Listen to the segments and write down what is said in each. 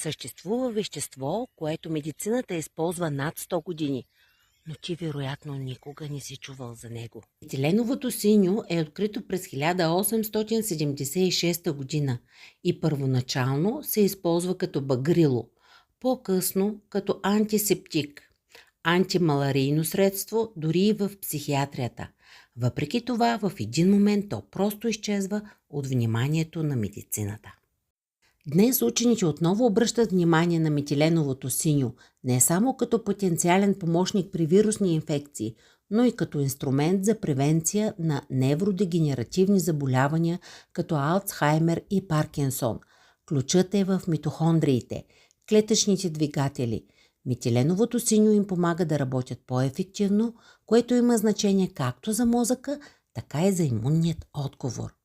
Съществува вещество, което медицината използва над 100 години, но ти вероятно никога не си чувал за него. Етиленовото синьо е открито през 1876 година и първоначално се използва като багрило, по-късно като антисептик, антималарийно средство, дори и в психиатрията. Въпреки това, в един момент то просто изчезва от вниманието на медицината. Днес учените отново обръщат внимание на метиленовото синьо не само като потенциален помощник при вирусни инфекции, но и като инструмент за превенция на невродегенеративни заболявания като Алцхаймер и Паркинсон. Ключът е в митохондриите, клетъчните двигатели. Метиленовото синьо им помага да работят по-ефективно, което има значение както за мозъка, така и за имунният отговор.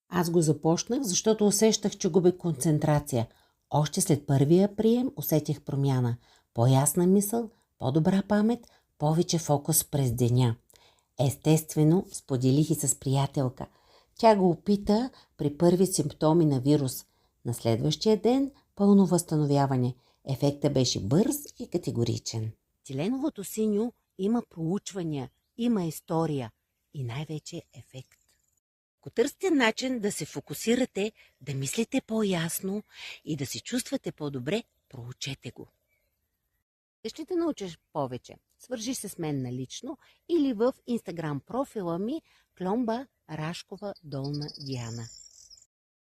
Аз го започнах, защото усещах, че губя концентрация. Още след първия прием усетих промяна. По-ясна мисъл, по-добра памет, повече фокус през деня. Естествено, споделих и с приятелка. Тя го опита при първи симптоми на вирус. На следващия ден пълно възстановяване. Ефектът беше бърз и категоричен. Теленовото синьо има проучвания, има история и най-вече ефект. Ако търсите начин да се фокусирате, да мислите по-ясно и да се чувствате по-добре, проучете го. Ще те научиш повече. Свържи се с мен налично или в Инстаграм профила ми Кломба Рашкова Долна Диана.